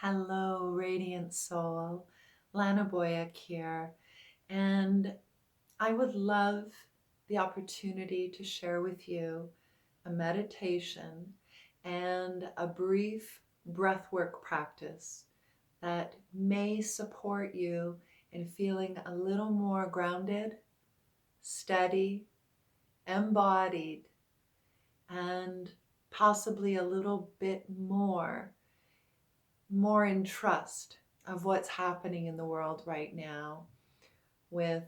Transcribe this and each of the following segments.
Hello, Radiant Soul. Lana Boyuk here. And I would love the opportunity to share with you a meditation and a brief breathwork practice that may support you in feeling a little more grounded, steady, embodied, and possibly a little bit more in trust of what's happening in the world right now with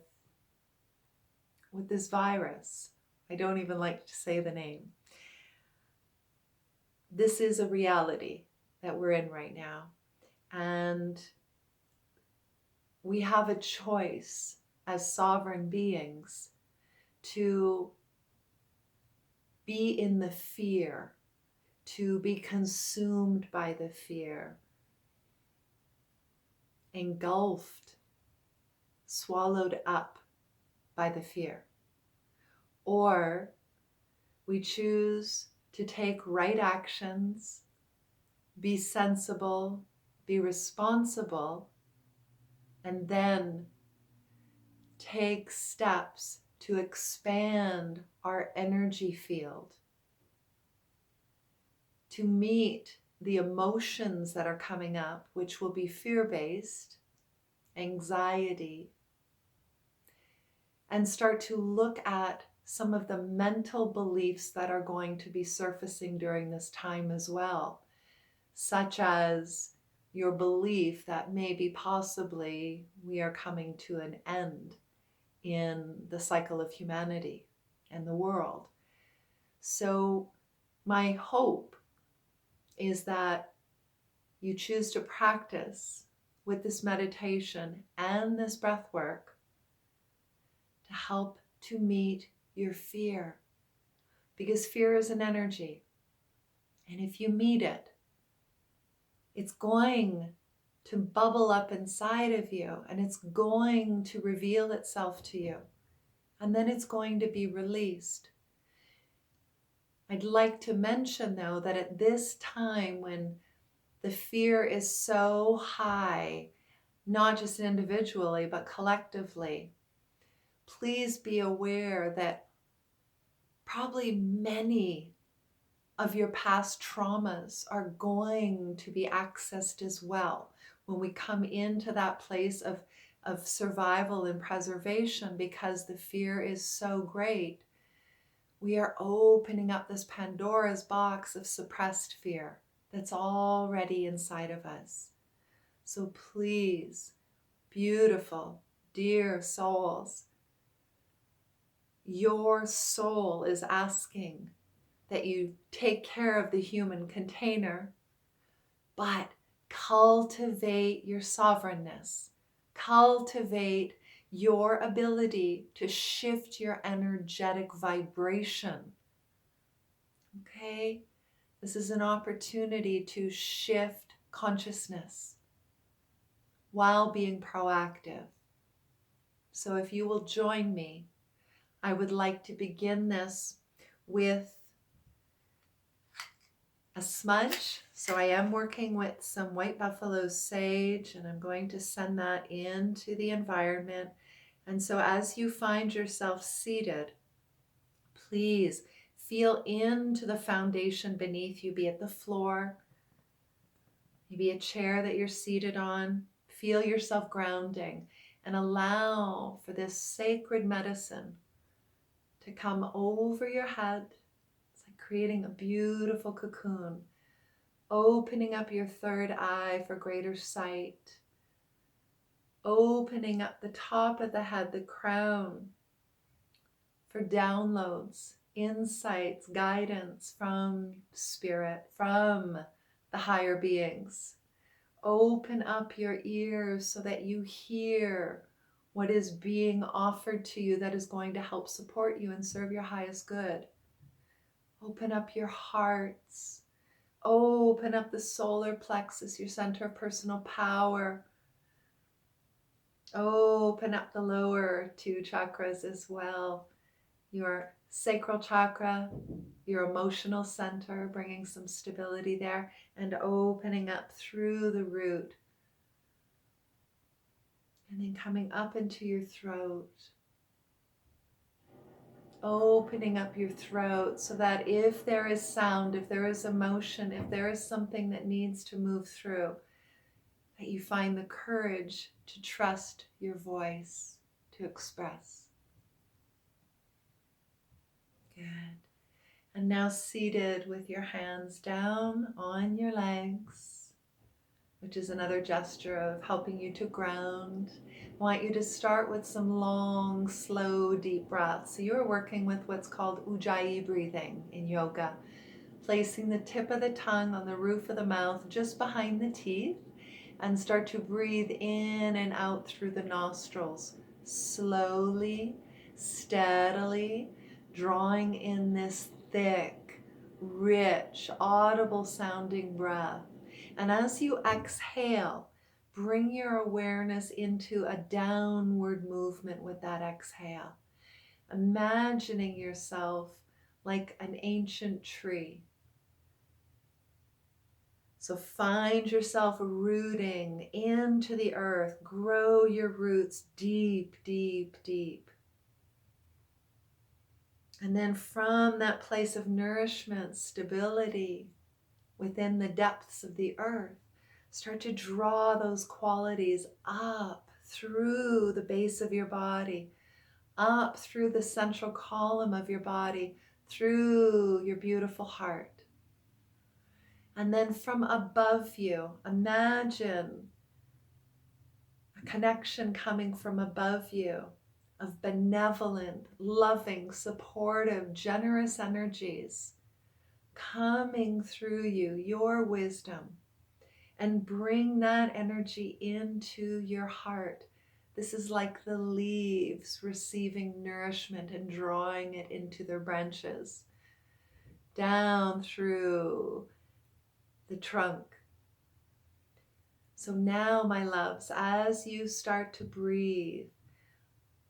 this virus. I don't even like to say the name. This is a reality that we're in right now. And we have a choice as sovereign beings to be in the fear, to be consumed by the fear, engulfed, swallowed up by the fear. Or we choose to take right actions, be sensible, be responsible, and then take steps to expand our energy field, to meet the emotions that are coming up, which will be fear-based, anxiety, and start to look at some of the mental beliefs that are going to be surfacing during this time as well, such as your belief that maybe possibly we are coming to an end in the cycle of humanity and the world. So my hope is that you choose to practice with this meditation and this breath work to help to meet your fear, because fear is an energy, and if you meet it, it's going to bubble up inside of you, and it's going to reveal itself to you, and then it's going to be released. I'd like to mention, though, that at this time when the fear is so high, not just individually, but collectively, please be aware that probably many of your past traumas are going to be accessed as well when we come into that place of survival and preservation, because the fear is so great. We are opening up this Pandora's box of suppressed fear that's already inside of us. So please, beautiful, dear souls, your soul is asking that you take care of the human container, but cultivate your sovereignness. Cultivate your ability to shift your energetic vibration. Okay? This is an opportunity to shift consciousness while being proactive. So if you will join me, I would like to begin this with a smudge. So I am working with some white buffalo sage, and I'm going to send that into the environment. And so as you find yourself seated, please feel into the foundation beneath you, be it the floor, maybe a chair that you're seated on. Feel yourself grounding and allow for this sacred medicine to come over your head. It's like creating a beautiful cocoon, opening up your third eye for greater sight, opening up the top of the head, the crown, for downloads, insights, guidance from spirit, from the higher beings. Open up your ears so that you hear what is being offered to you that is going to help support you and serve your highest good. Open up your hearts. Open up the solar plexus, your center of personal power. Open up the lower two chakras as well. Your sacral chakra, your emotional center, bringing some stability there, and opening up through the root. And then coming up into your throat. Opening up your throat so that if there is sound, if there is emotion, if there is something that needs to move through, that you find the courage to trust your voice to express. Good. And now seated with your hands down on your legs, which is another gesture of helping you to ground. I want you to start with some long, slow, deep breaths. So you're working with what's called ujjayi breathing in yoga, placing the tip of the tongue on the roof of the mouth just behind the teeth, and start to breathe in and out through the nostrils, slowly, steadily, drawing in this thick, rich, audible sounding breath. And as you exhale, bring your awareness into a downward movement with that exhale. Imagining yourself like an ancient tree. So find yourself rooting into the earth. Grow your roots deep, deep, deep. And then from that place of nourishment, stability within the depths of the earth, start to draw those qualities up through the base of your body, up through the central column of your body, through your beautiful heart. And then from above you, imagine a connection coming from above you of benevolent, loving, supportive, generous energies coming through you, your wisdom, and bring that energy into your heart. This is like the leaves receiving nourishment and drawing it into their branches, down through the trunk. So now, my loves, as you start to breathe,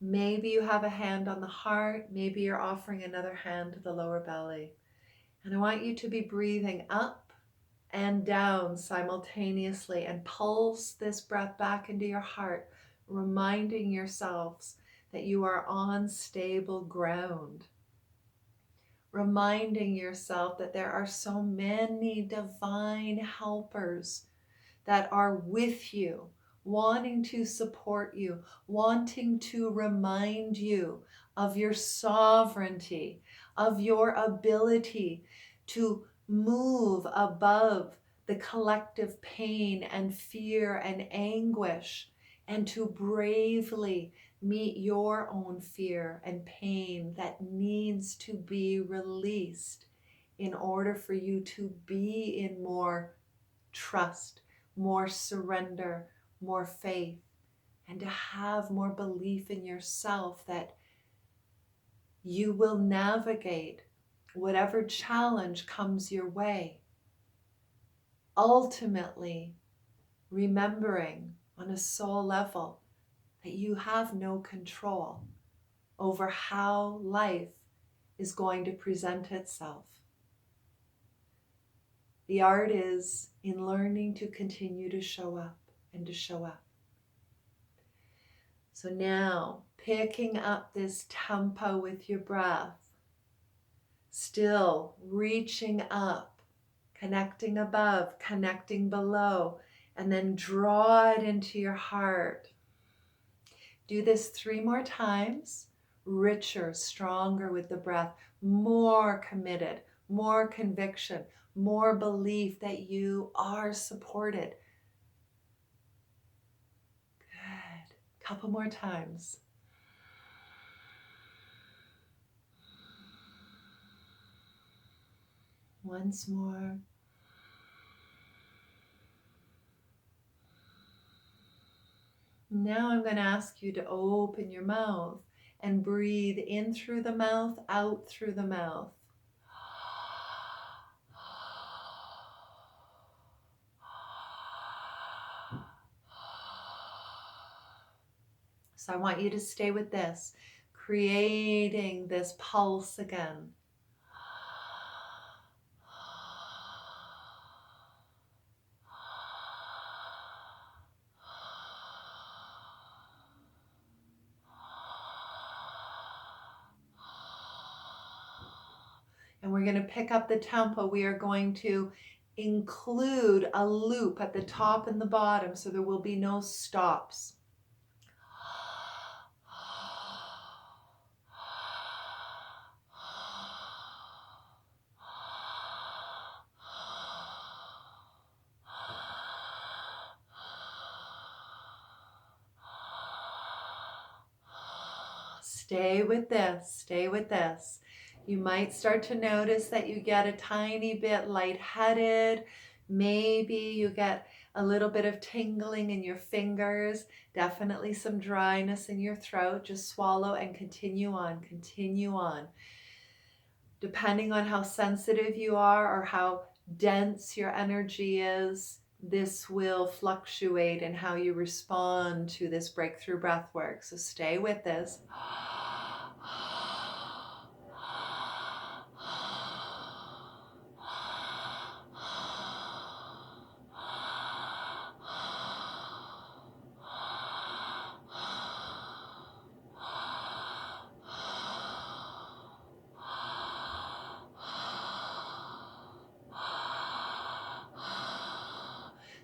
maybe you have a hand on the heart, maybe you're offering another hand to the lower belly. And I want you to be breathing up and down simultaneously and pulse this breath back into your heart, reminding yourselves that you are on stable ground. Reminding yourself that there are so many divine helpers that are with you, wanting to support you, wanting to remind you of your sovereignty, of your ability to move above the collective pain and fear and anguish, and to bravely meet your own fear and pain that needs to be released in order for you to be in more trust, more surrender, more faith, and to have more belief in yourself that you will navigate whatever challenge comes your way. Ultimately, remembering on a soul level that you have no control over how life is going to present itself. The art is in learning to continue to show up and to show up. So now, picking up this tempo with your breath, still reaching up, connecting above, connecting below, and then draw it into your heart. Do this 3 more times, richer, stronger with the breath, more committed, more conviction, more belief that you are supported. Good. Couple more times. Once more. Now I'm going to ask you to open your mouth and breathe in through the mouth, out through the mouth. So I want you to stay with this, creating this pulse again. And we're going to pick up the tempo. We are going to include a loop at the top and the bottom, so there will be no stops. Stay with this, stay with this. You might start to notice that you get a tiny bit lightheaded. Maybe you get a little bit of tingling in your fingers, definitely some dryness in your throat. Just swallow and continue on, continue on. Depending on how sensitive you are or how dense your energy is, this will fluctuate in how you respond to this breakthrough breath work. So stay with this.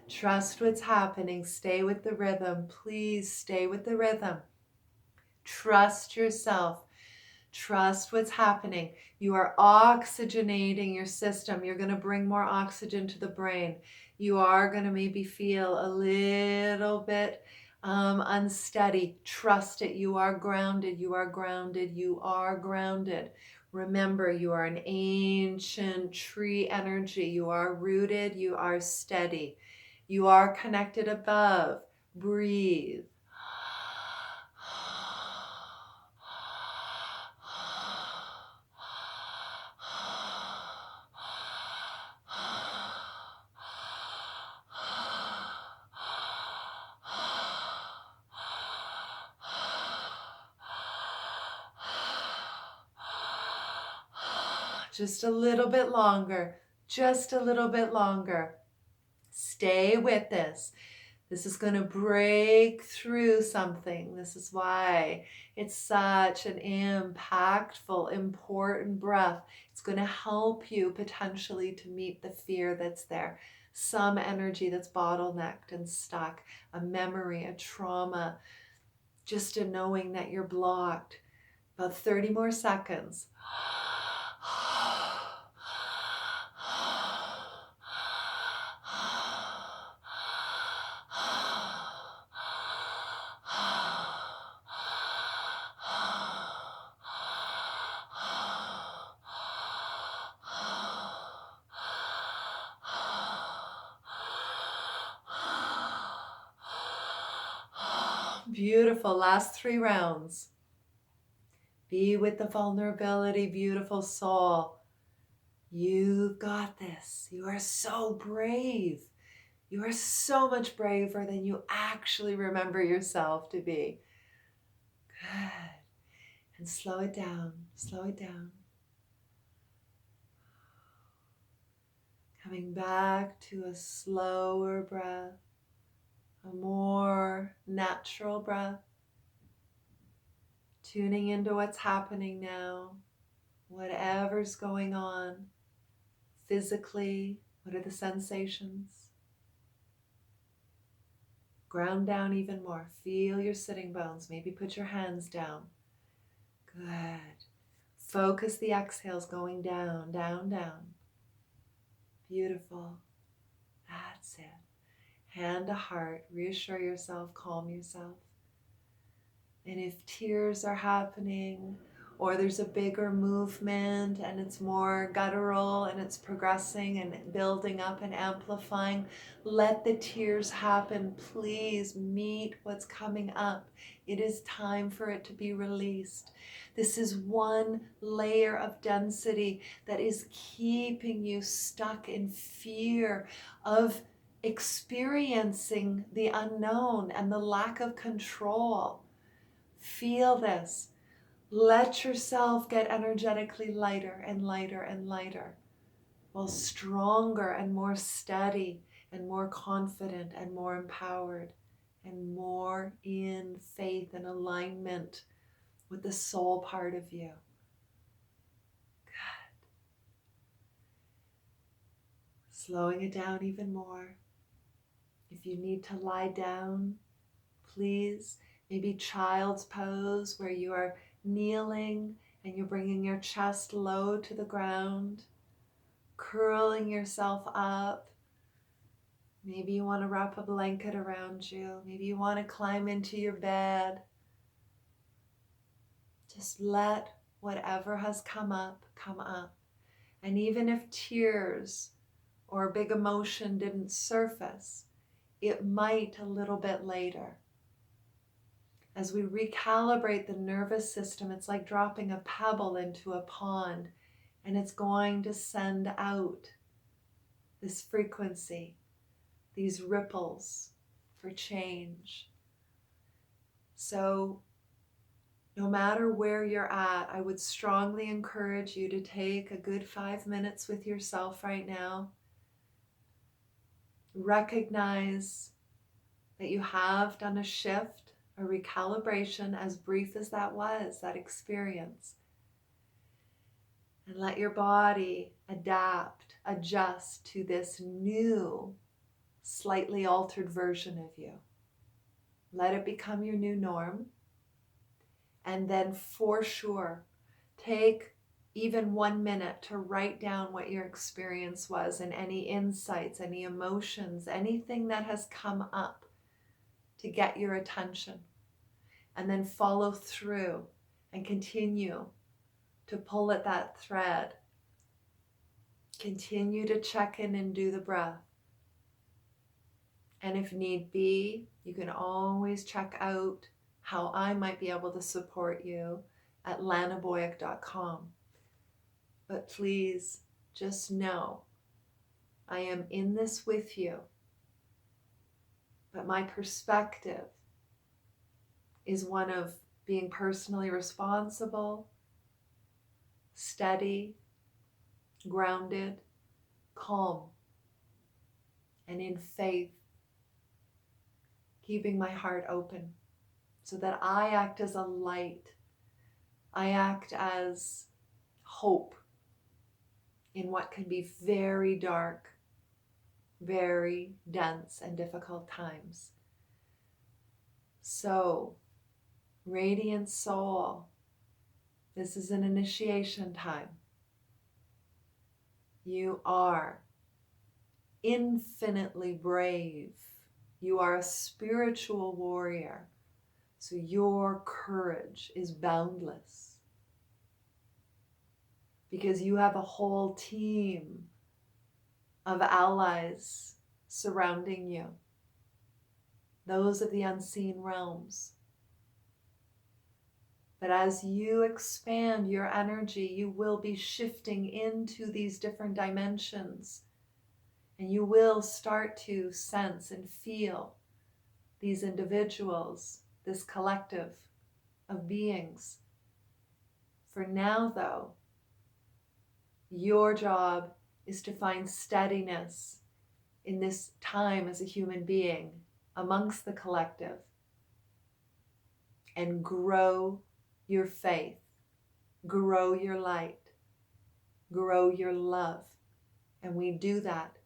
Trust what's happening. Stay with the rhythm. Please stay with the rhythm. Trust yourself. Trust what's happening. You are oxygenating your system. You're going to bring more oxygen to the brain. You are going to maybe feel a little bit unsteady. Trust it. You are grounded. You are grounded. You are grounded. Remember, you are an ancient tree energy. You are rooted. You are steady. You are connected above. Breathe. Just a little bit longer. Just a little bit longer. Stay with this. This is going to break through something. This is why it's such an impactful, important breath. It's going to help you potentially to meet the fear that's there. Some energy that's bottlenecked and stuck, a memory, a trauma, just a knowing that you're blocked. About 30 more seconds. Beautiful. Last 3 rounds. Be with the vulnerability, beautiful soul. You've got this. You are so brave. You are so much braver than you actually remember yourself to be. Good. And slow it down. Slow it down. Coming back to a slower breath. A more natural breath. Tuning into what's happening now. Whatever's going on. Physically, what are the sensations? Ground down even more. Feel your sitting bones. Maybe put your hands down. Good. Focus the exhales going down, down, down. Beautiful. That's it. Hand to heart. Reassure yourself. Calm yourself. And if tears are happening, or there's a bigger movement and it's more guttural and it's progressing and building up and amplifying, let the tears happen. Please meet what's coming up. It is time for it to be released. This is one layer of density that is keeping you stuck in fear of experiencing the unknown and the lack of control. Feel this. Let yourself get energetically lighter and lighter and lighter, while stronger and more steady and more confident and more empowered and more in faith and alignment with the soul part of you. Good. Slowing it down even more. If you need to lie down, please, maybe child's pose where you are kneeling and you're bringing your chest low to the ground, curling yourself up. Maybe you want to wrap a blanket around you. Maybe you want to climb into your bed. Just let whatever has come up, come up. And even if tears or big emotion didn't surface, it might a little bit later. As we recalibrate the nervous system, it's like dropping a pebble into a pond, and it's going to send out this frequency, these ripples for change. So no matter where you're at, I would strongly encourage you to take a good 5 minutes with yourself right now. Recognize that you have done a shift, a recalibration, as brief as that was, that experience. And let your body adapt, adjust to this new, slightly altered version of you. Let it become your new norm. And then for sure, take even 1 minute to write down what your experience was and any insights, any emotions, anything that has come up to get your attention. And then follow through and continue to pull at that thread. Continue to check in and do the breath. And if need be, you can always check out how I might be able to support you at lanaboyuk.com. But please just know I am in this with you. But my perspective is one of being personally responsible, steady, grounded, calm, and in faith, keeping my heart open so that I act as a light. I act as hope in what can be very dark, very dense and difficult times. So, radiant soul, this is an initiation time. You are infinitely brave. You are a spiritual warrior. So your courage is boundless. Because you have a whole team of allies surrounding you. Those of the unseen realms. But as you expand your energy, you will be shifting into these different dimensions. And you will start to sense and feel these individuals, this collective of beings. For now, though, your job is to find steadiness in this time as a human being amongst the collective and grow your faith, grow your light, grow your love. And we do that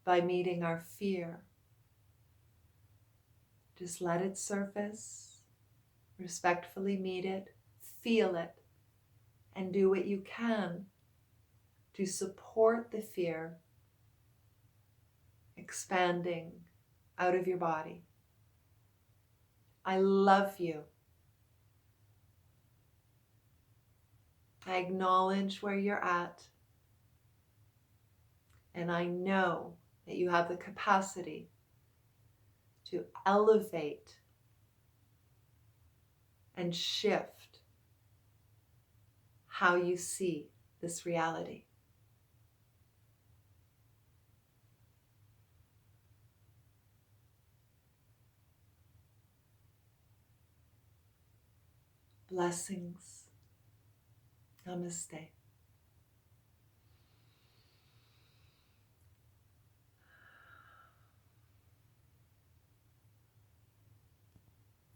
by meeting our fear. Just let it surface, respectfully meet it, feel it, and do what you can to support the fear expanding out of your body. I love you. I acknowledge where you're at, and I know that you have the capacity to elevate and shift how you see this reality. Blessings. Namaste.